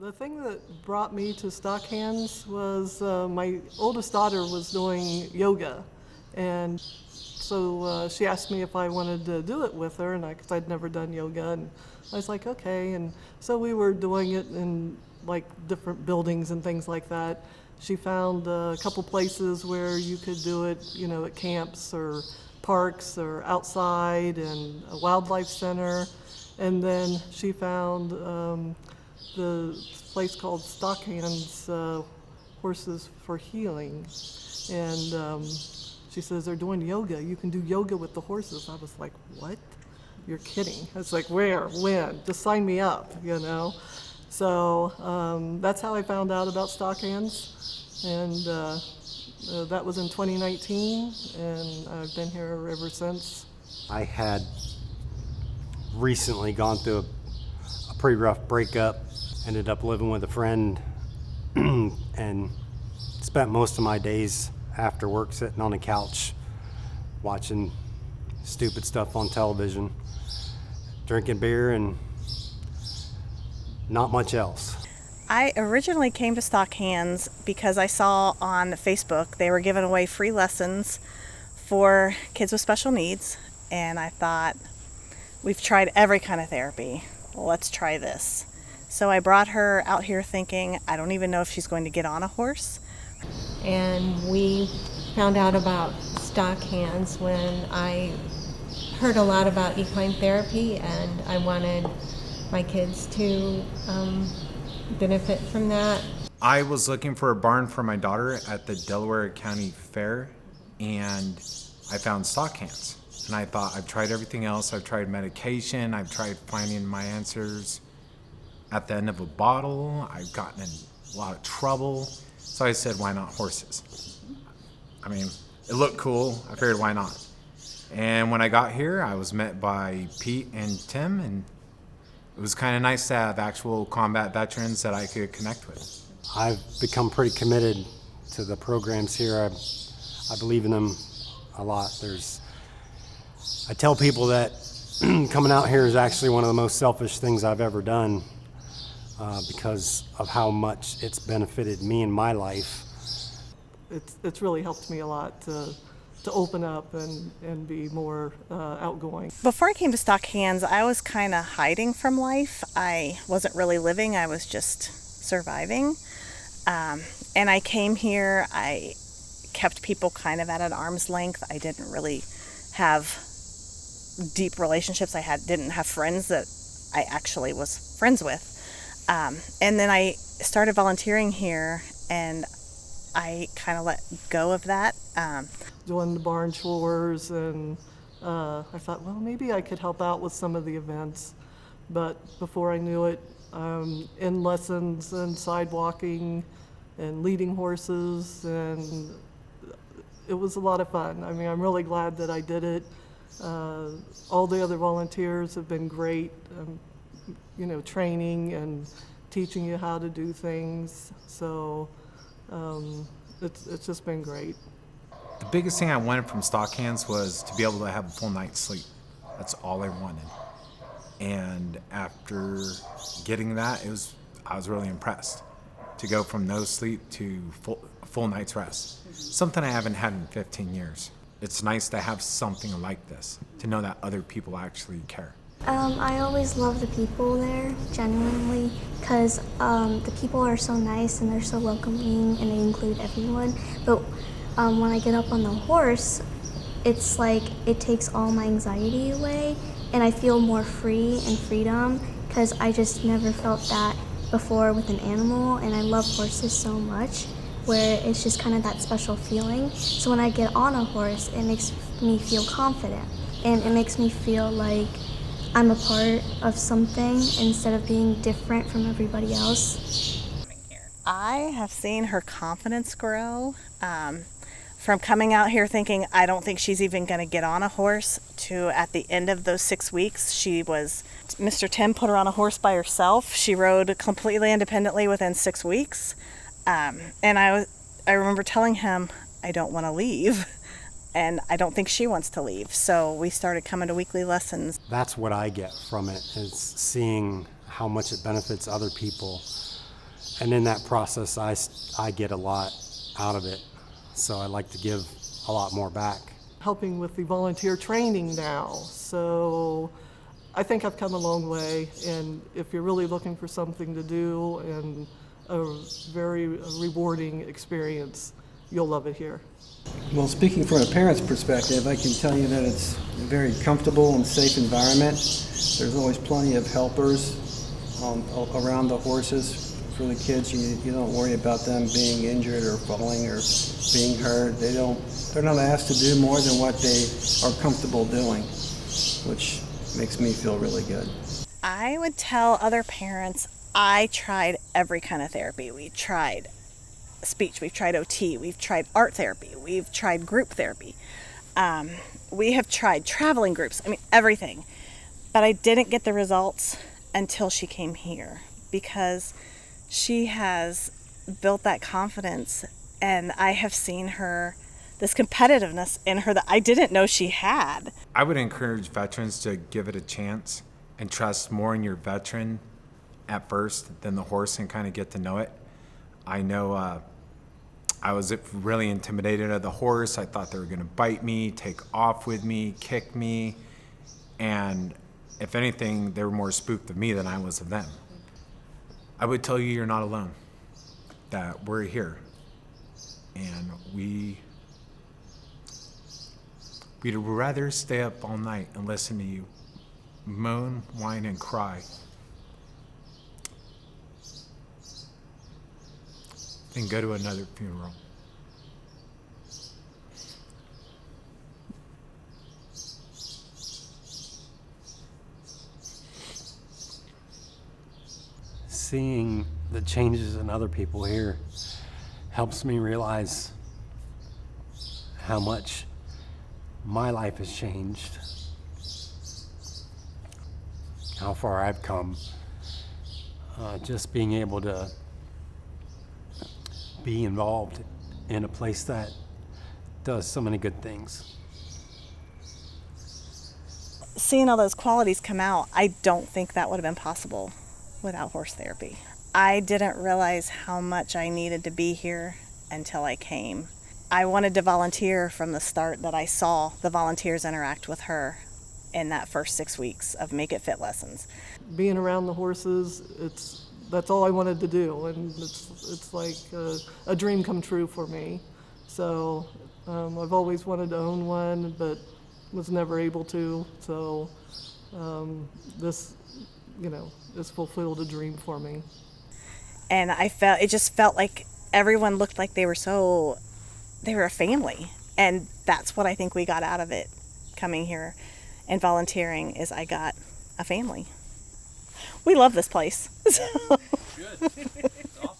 The thing that brought me to Stockhands was my oldest daughter was doing yoga, and so she asked me if I wanted to do it with her, and because I'd never done yoga, and I was like, okay. And so we were doing it in like different buildings and things like that. She found a couple places where you could do it, at camps or parks or outside, and a wildlife center. And then she found the place called Stockhands Horses for Healing. And she says, they're doing yoga. You can do yoga with the horses. I was like, what? You're kidding. I was like, where? When? Just sign me up, So that's how I found out about Stockhands. And that was in 2019, and I've been here ever since. I had recently gone through a pretty rough breakup, ended up living with a friend, and spent most of my days after work sitting on a couch watching stupid stuff on television, drinking beer, and not much else. I originally came to Stockhands because I saw on Facebook they were giving away free lessons for kids with special needs, and I thought, we've tried every kind of therapy, let's try this. So I brought her out here thinking, I don't even know if she's going to get on a horse. And we found out about Stockhands when I heard a lot about equine therapy, and I wanted my kids to benefit from that. I was looking for a barn for my daughter at the Delaware County Fair, and I found Stockhands. And I thought, I've tried everything else. I've tried medication. I've tried finding my answers at the end of a bottle. I've gotten in a lot of trouble. So I said, why not horses? I mean, it looked cool. I figured, why not? And when I got here, I was met by Pete and Tim, and it was kind of nice to have actual combat veterans that I could connect with. I've become pretty committed to the programs here. I believe in them a lot. I tell people that coming out here is actually one of the most selfish things I've ever done because of how much it's benefited me in my life. It's really helped me a lot to open up and be more outgoing. Before I came to Stockhands, I was kind of hiding from life. I wasn't really living, I was just surviving. And I came here, I kept people kind of at an arm's length. I didn't really have deep relationships. Didn't have friends that I actually was friends with. And then I started volunteering here, and I kind of let go of that. Doing the barn chores, and I thought, well, maybe I could help out with some of the events. But before I knew it, in lessons and sidewalking and leading horses, and it was a lot of fun. I mean, I'm really glad that I did it. All the other volunteers have been great, training and teaching you how to do things. So it's just been great. The biggest thing I wanted from Stockhands was to be able to have a full night's sleep. That's all I wanted. And after getting that, I was really impressed to go from no sleep to full night's rest. Something I haven't had in 15 years. It's nice to have something like this, to know that other people actually care. I always love the people there, genuinely, because the people are so nice and they're so welcoming and they include everyone. But when I get up on the horse, it's like it takes all my anxiety away, and I feel more free and freedom, because I just never felt that before with an animal, and I love horses so much, where it's just kind of that special feeling. So when I get on a horse, it makes me feel confident, and it makes me feel like I'm a part of something instead of being different from everybody else. I have seen her confidence grow from coming out here thinking, I don't think she's even going to get on a horse, to at the end of those 6 weeks, Mr. Tim put her on a horse by herself. She rode completely independently within 6 weeks. And I remember telling him, I don't want to leave. And I don't think she wants to leave. So we started coming to weekly lessons. That's what I get from it, is seeing how much it benefits other people. And in that process, I get a lot out of it. So I like to give a lot more back. Helping with the volunteer training now. So I think I've come a long way, and if you're really looking for something to do and a very rewarding experience, you'll love it here. Well, speaking from a parent's perspective, I can tell you that it's a very comfortable and safe environment. There's always plenty of helpers around the horses for the kids. You don't worry about them being injured or falling or being hurt. They're not asked to do more than what they are comfortable doing, which makes me feel really good. I would tell other parents, I tried every kind of therapy. We tried speech, we've tried OT, we've tried art therapy, we've tried group therapy. We have tried traveling groups, everything. But I didn't get the results until she came here, because she has built that confidence, and I have seen this competitiveness in her that I didn't know she had. I would encourage veterans to give it a chance and trust more in your veteran at first than the horse and kind of get to know it. I know I was really intimidated of the horse. I thought they were going to bite me, take off with me, kick me. And if anything, they were more spooked of me than I was of them. I would tell you you're not alone, that we're here. And we'd rather stay up all night and listen to you moan, whine, and cry than go to another funeral. Seeing the changes in other people here helps me realize how much my life has changed, how far I've come. Just being able to be involved in a place that does so many good things. Seeing all those qualities come out, I don't think that would have been possible without horse therapy. I didn't realize how much I needed to be here until I came. I wanted to volunteer from the start that I saw the volunteers interact with her in that first 6 weeks of Make It Fit lessons. Being around the horses, that's all I wanted to do, and it's like a dream come true for me. So I've always wanted to own one, but was never able to. So this fulfilled a dream for me. And it just felt like everyone looked like they were a family. And that's what I think we got out of it coming here and volunteering, is I got a family. We love this place. Good. It's awesome.